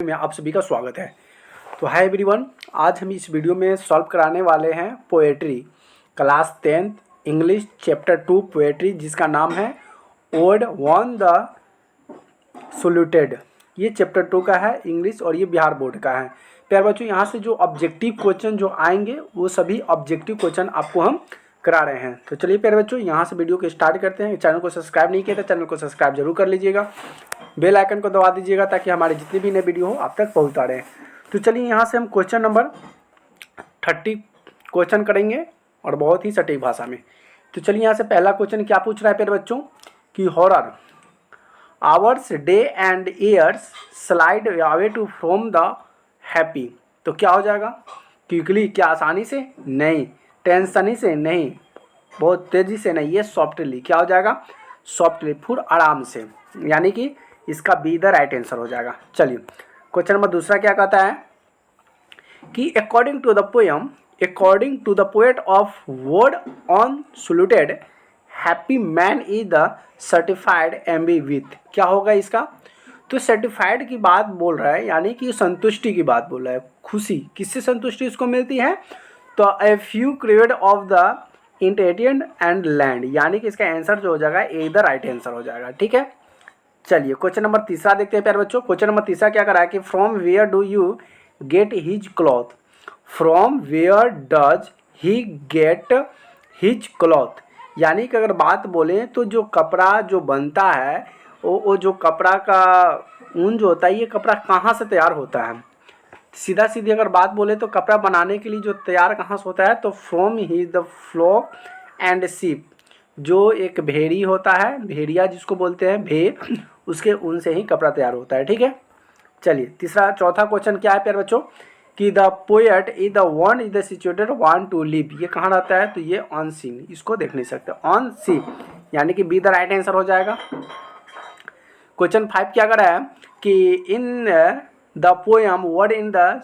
में आप सभी का स्वागत है। तो हाय एवरीवन, आज हम इस वीडियो में सॉल्व कराने वाले हैं poetry class 10th English chapter 2 poetry, जिसका नाम है ओड ऑन द सॉल्यूटेड। ये चैप्टर 2 का है इंग्लिश और ये बिहार बोर्ड का है। प्यारे बच्चों, यहाँ से जो ऑब्जेक्टिव क्वेश्चन जो आएंगे वो सभी ऑब्जेक्टिव क्वेश्चन आपको हम करा रहे हैं। तो चलिए प्यारे बच्चों, यहाँ से वीडियो को स्टार्ट करते हैं। चैनल को सब्सक्राइब नहीं किया तो चैनल को सब्सक्राइब जरूर कर लीजिएगा, बेल आइकन को दबा दीजिएगा ताकि हमारे जितने भी नए वीडियो हो आप तक पहुँचता रहे। तो चलिए यहाँ से हम क्वेश्चन नंबर 30 क्वेश्चन करेंगे और बहुत ही सटीक भाषा में। तो चलिए यहाँ से पहला क्वेश्चन क्या पूछ रहा है प्यारे बच्चों कि horror hours day and years slide away to from the happy. तो क्या हो जाएगा? क्विकली, क्या आसानी से? नहीं। टेंशनी से? नहीं। बहुत तेज़ी से? नहीं। ये सॉफ्टली। क्या हो जाएगा? सॉफ्टली, फुल आराम से, यानी कि इसका बी द राइट आंसर हो जाएगा। चलिए क्वेश्चन नंबर दूसरा क्या कहता है कि according to the poet of word on solitude happy man is the certified एम्बी विथ। क्या होगा इसका? तो सर्टिफाइड की बात बोल रहा है, यानी कि संतुष्टि की बात बोल रहा है। खुशी, किससे संतुष्टि उसको मिलती है? तो a few cred of the interior and land, यानी कि इसका आंसर जो हो जाएगा ए द राइट आंसर हो जाएगा। ठीक है, चलिए क्वेश्चन नंबर तीसरा देखते हैं प्यारे बच्चों। क्वेश्चन नंबर तीसरा क्या कर रहा है कि from where do you get his cloth. From where does he get his cloth, यानी कि अगर बात बोलें तो जो कपड़ा जो बनता है वो जो कपड़ा का ऊन जो होता है, ये कपड़ा कहाँ से तैयार होता है? सीधा सीधी अगर बात बोले तो कपड़ा बनाने के लिए जो तैयार कहाँ से होता है, तो from he the flock and sheep, जो एक भेड़ी होता है, भेड़िया जिसको बोलते हैं भेड़, उसके ऊन से ही कपड़ा तैयार होता है। ठीक है, चलिए चौथा क्वेश्चन क्या है प्यारे बच्चों कि the poet is the one is the situated one two live. ये कहाँ रहता है? तो ये ऑन सी, इसको देख नहीं सकते, ऑन सी, यानी कि बी द राइट आंसर हो जाएगा। क्वेश्चन 5 क्या कर रहा है कि in the poem word in the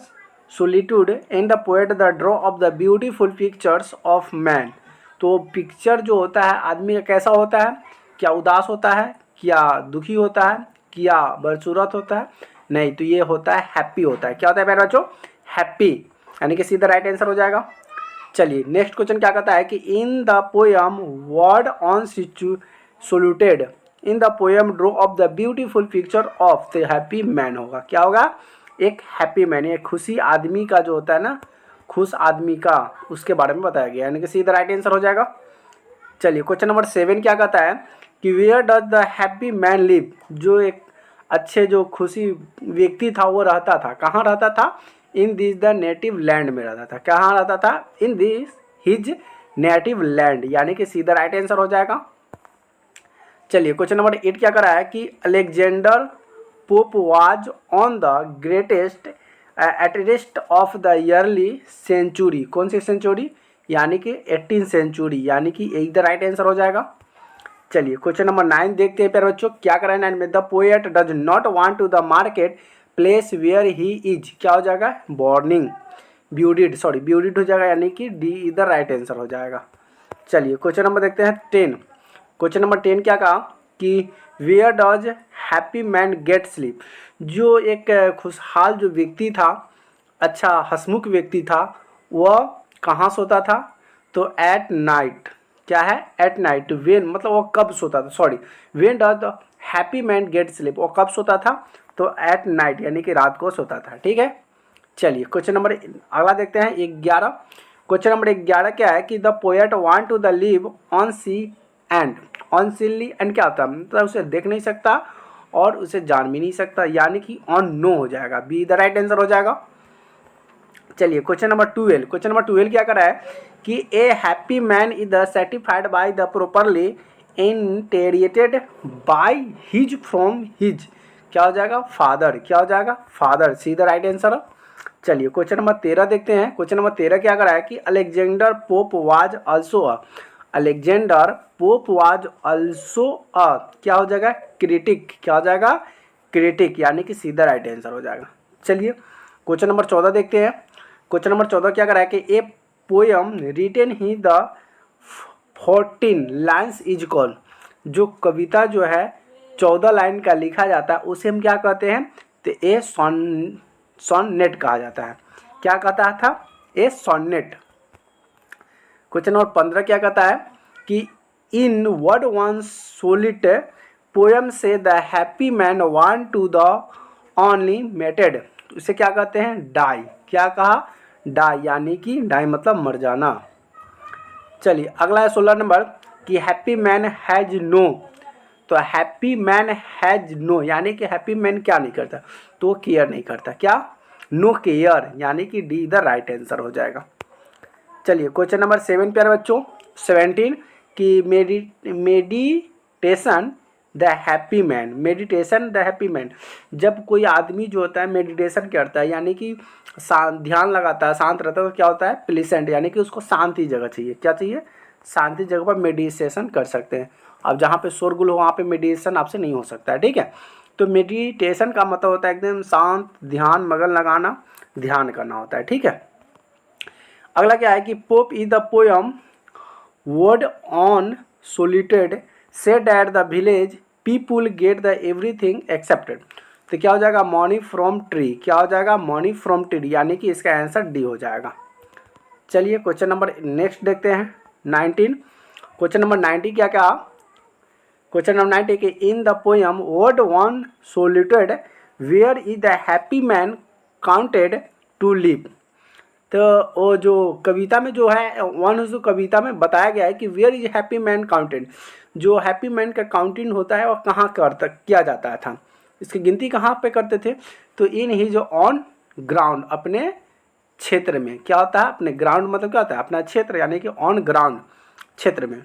solitude in the poet the draw of the beautiful pictures of man. तो पिक्चर जो होता है आदमी का कैसा होता है? क्या उदास होता है, क्या दुखी होता है, क्या बदसूरत होता है? नहीं, तो ये होता है हैप्पी होता है। क्या होता है प्यारे बच्चों? हैप्पी, यानी कि सीधा राइट आंसर हो जाएगा। चलिए नेक्स्ट क्वेश्चन क्या कहता है कि in the poem word on solitude in the poem draw of the beautiful picture of the happy man होगा। क्या होगा? एक हैप्पी मैन, एक खुशी आदमी का जो होता है ना, खुश आदमी का, उसके बारे में बताया गया, यानी कि सीधा राइट आंसर हो जाएगा। चलिए क्वेश्चन नंबर 7 क्या कहता है कि where does the happy man live. जो एक अच्छे जो खुशी व्यक्ति था वो रहता था, कहाँ रहता था? In this the native land में रहता था। कहाँ रहता था? In this his native land, यानी कि सीधा राइट आंसर हो जाएगा। चलिए क्वेश्चन नंबर 8 क्या कर रहा है कि Alexander Pope was on the greatest एटरेस्ट ऑफ द ईयरली सेंचुरी। कौन सी सेंचुरी? यानी कि 18th सेंचुरी, यानी कि एक द राइट आंसर हो जाएगा। चलिए क्वेश्चन नंबर 9 देखते हैं प्यारे बच्चों क्या कर रहा है 9 में। The poet does not want to the market place where he is. क्या हो जाएगा? बॉर्निंग, ब्यूडिड हो जाएगा, यानी कि डी इधर राइट आंसर हो जाएगा। चलिए क्वेश्चन नंबर देखते हैं 10। क्वेश्चन नंबर 10 क्या कहा कि where does happy man get sleep. जो एक खुशहाल जो व्यक्ति था, अच्छा हंसमुख व्यक्ति था, वह कहाँ सोता था? तो एट नाइट। क्या है? At night. वेन मतलब वो कब सोता था, when does the happy man get sleep, वो कब सोता था? तो एट नाइट, यानी कि रात को सोता था। ठीक है, चलिए क्वेश्चन नंबर अगला देखते हैं 11। क्वेश्चन नंबर 11 क्या है कि the poet want to the live on sea end. On sea end क्या होता है? मतलब उसे देख नहीं सकता और उसे जान भी नहीं सकता, यानी कि ऑन नो हो जाएगा, बी द राइट आंसर हो जाएगा। चलिए क्वेश्चन नंबर 12 क्या कर रहा है कि a happy man is the certified by the properly इंटेरिएटेड बाय हिज फ्रॉम हिज। क्या हो जाएगा? फादर। क्या हो जाएगा? फादर, सीधा राइट आंसर। चलिए क्वेश्चन नंबर 13 देखते हैं। क्वेश्चन नंबर 13 क्या कर रहा है कि Alexander Pope was also Alexander Pope was also क्या हो जाएगा? क्रिटिक। क्या हो जाएगा? क्रिटिक, यानी कि सीधा राइट आंसर हो जाएगा। चलिए क्वेश्चन नंबर 14 देखते हैं। क्वेश्चन नंबर 14 क्या कर रहा है कि a poem written he the 14 lines is called. जो कविता जो है 14 लाइन का लिखा जाता है उसे हम क्या कहते हैं? तो ए सॉनेट कहा जाता है। क्या कहता था? ए सॉनेट। क्वेश्चन नंबर 15 क्या कहता है कि in word one solid poem से the happy man want to the only mated, उसे क्या कहते हैं? डाई। क्या कहा? डाई, यानी कि डाई मतलब मर जाना। चलिए अगला है 16 नंबर कि हैप्पी मैन हैज नो, तो हैप्पी मैन हैज नो यानी कि हैप्पी मैन क्या नहीं करता? तो केयर नहीं करता। क्या? नो केयर, यानी कि डी द राइट आंसर हो जाएगा। चलिए क्वेश्चन नंबर 7 प्यारे बच्चों 17 कि meditation the happy man, meditation the happy man, जब कोई आदमी जो होता है मेडिटेशन करता है यानी कि ध्यान लगाता है, शांत रहता है, तो क्या होता है? प्लीसेंट, यानी कि उसको शांति जगह चाहिए। क्या चाहिए? शांति जगह पर मेडिटेशन कर सकते हैं। अब जहाँ पे शोरगुल हो वहाँ पे मेडिटेशन आपसे नहीं हो सकता है, ठीक है। तो मेडिटेशन का मतलब होता है एकदम शांत, ध्यान मगन लगाना, ध्यान करना होता है, ठीक है। अगला क्या है कि Pope is the poem word on solitude said at the village people get the everything accepted, तो क्या हो जाएगा? Money from tree. क्या हो जाएगा? मनी फ्रॉम ट्री, यानी कि इसका आंसर डी हो जाएगा। चलिए क्वेश्चन नंबर नेक्स्ट देखते हैं 19। क्वेश्चन नंबर 90 क्या क्या? क्वेश्चन नंबर 90 कि in the poem word one solitude where is the happy man counted to live, तो वो जो कविता में जो है वन जो कविता में बताया गया है कि where is happy man counted, जो हैप्पी मैन का काउंटिंग होता है वो कहाँ किया जाता था, इसकी गिनती कहाँ पे करते थे? तो इन ही जो ऑन ग्राउंड, अपने क्षेत्र में। क्या होता है? अपने ग्राउंड मतलब क्या होता है? अपना क्षेत्र, यानी कि ऑन ग्राउंड, क्षेत्र में।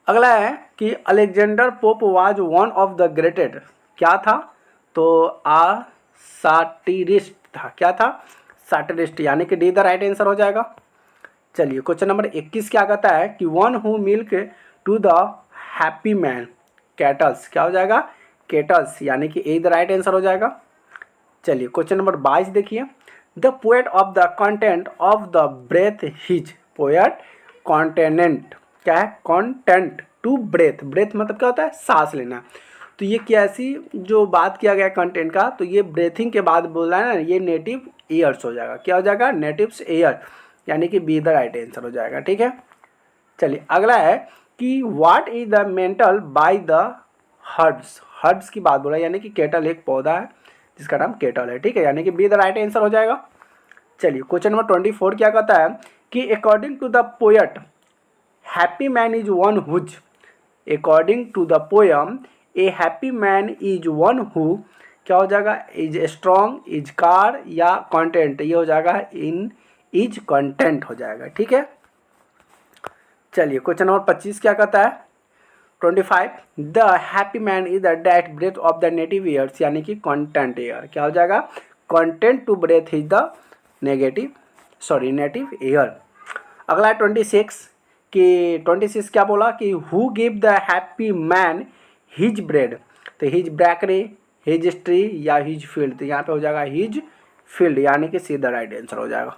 अगला है कि Alexander Pope was one of the greatest, क्या था? तो आ साटिरिस्ट था। क्या था? साटिरिस्ट, यानी कि डी द राइट आंसर हो जाएगा। चलिए क्वेश्चन नंबर 21 क्या कहता है कि one who milk to the happy man cattles, क्या हो जाएगा? कैटल्स, यानी कि ए द राइट आंसर हो जाएगा। चलिए क्वेश्चन नंबर 22 देखिए, the poet of the content of the breath his, poet continent, क्या है? कॉन्टेंट टू ब्रेथ, ब्रेथ मतलब क्या होता है? सांस लेना। तो ये कैसी जो बात किया गया कंटेंट का, तो ये ब्रेथिंग के बाद बोल रहा है ना, ये नेटिव एयर्स हो जाएगा। क्या हो जाएगा? नेटिव्स एयर, यानी कि बी द राइट आंसर हो जाएगा, ठीक है। चलिए अगला है कि what is the mental by the herbs, herbs की बात बोला, यानी कि केटल एक पौधा है जिसका नाम केटल है, ठीक है, यानी कि बी द राइट आंसर हो जाएगा। चलिए क्वेश्चन नंबर 24 क्या कहता है कि according to the poet happy man is one whose, according to the poem a happy man is one who, क्या हो जाएगा? इज स्ट्रॉन्ग, इज कार या कंटेंट, ये हो जाएगा इन इज कंटेंट हो जाएगा, ठीक है। चलिए क्वेश्चन नंबर 25 क्या कहता है 25 the happy man is the that breath of the native airs, यानी कि कंटेंट एयर, क्या हो जाएगा? Content to breathe is the native air. अगला है 26 कि 26 क्या बोला कि who give the happy man his bread, तो हिज ब्रैकरी, हिज ट्री या हिज फील्ड, तो यहाँ पे हो जाएगा हिज फील्ड, यानी कि सीधा राइट आंसर हो जाएगा।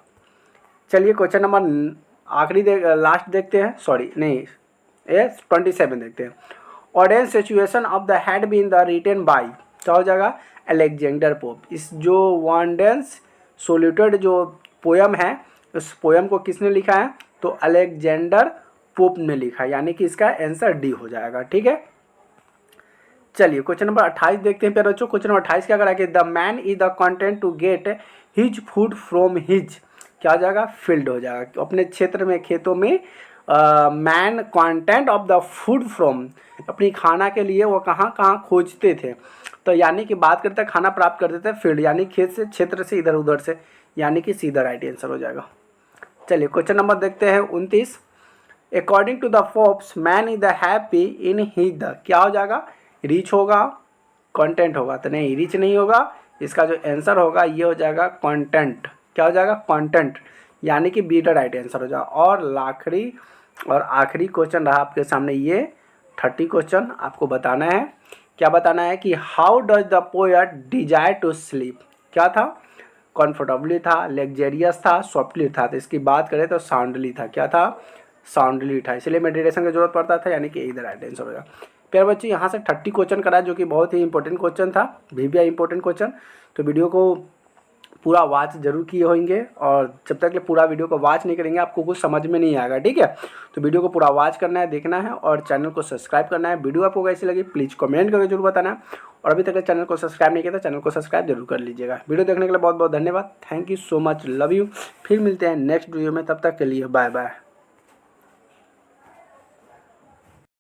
चलिए क्वेश्चन नंबर आखिरी लास्ट देखते हैं, सॉरी नहीं 27 देखते हैं। ऑर्डेंस situation of the had been the written by, क्या हो जाएगा? Alexander Pope. इस जो वॉन्डेंस सोल्यूटेड जो पोयम है, उस पोयम को किसने लिखा है? तो अलेक्जेंडर पोप ने लिखा, यानी कि इसका आंसर डी हो जाएगा, ठीक है। चलिए क्वेश्चन नंबर 28 देखते हैं प्यारे बच्चों। क्वेश्चन नंबर 28 क्या करा कि the man is the content to get his food from his, क्या हो जाएगा? फील्ड हो जाएगा। अपने क्षेत्र में, खेतों में man content of the food from, अपनी खाना के लिए वो कहाँ कहाँ खोजते थे, तो यानी कि बात करते खाना प्राप्त करते थे फील्ड, यानी खेत से, क्षेत्र से, इधर उधर से, यानी कि सीधा राइट आंसर हो जाएगा। चलिए क्वेश्चन नंबर देखते हैं 29 according to the Forbes man is the happy in he the, क्या हो जाएगा? रिच होगा, कंटेंट होगा, तो नहीं रिच नहीं होगा, इसका जो आंसर होगा ये हो जाएगा कंटेंट, क्या हो जाएगा? कंटेंट, यानी कि बी द राइट आंसर हो जाएगा। और आखिरी क्वेश्चन रहा आपके सामने ये 30 क्वेश्चन आपको बताना है। क्या बताना है कि how does the poet desire to sleep, क्या था? कंफर्टेबली था, लग्जेरियस था, सॉफ्टली था, तो इसकी बात करें तो साउंडली था, क्या था? साउंडली था, इसलिए मेडिटेशन की जरूरत पड़ता था, यानी कि इधर राइट आंसर हो जाएगा। प्यारे बच्चे यहाँ से 30 क्वेश्चन करा जो कि बहुत ही इंपॉर्टेंट क्वेश्चन था, VBI इंपॉर्टेंट क्वेश्चन। तो वीडियो को पूरा वॉच जरूर किए होंगे, और जब तक पूरा वीडियो को वॉच नहीं करेंगे आपको कुछ समझ में नहीं आएगा, ठीक है। तो वीडियो को पूरा वॉच करना है, देखना है और चैनल को सब्सक्राइब करना है। वीडियो आपको कैसी लगी प्लीज़ कमेंट करके जरूर बताना है, और अभी तक चैनल को सब्सक्राइब नहीं किया तो चैनल को सब्सक्राइब जरूर कर लीजिएगा। वीडियो देखने के लिए बहुत बहुत धन्यवाद। Thank you so much, love you. फिर मिलते हैं नेक्स्ट वीडियो में, तब तक के लिए बाय बाय।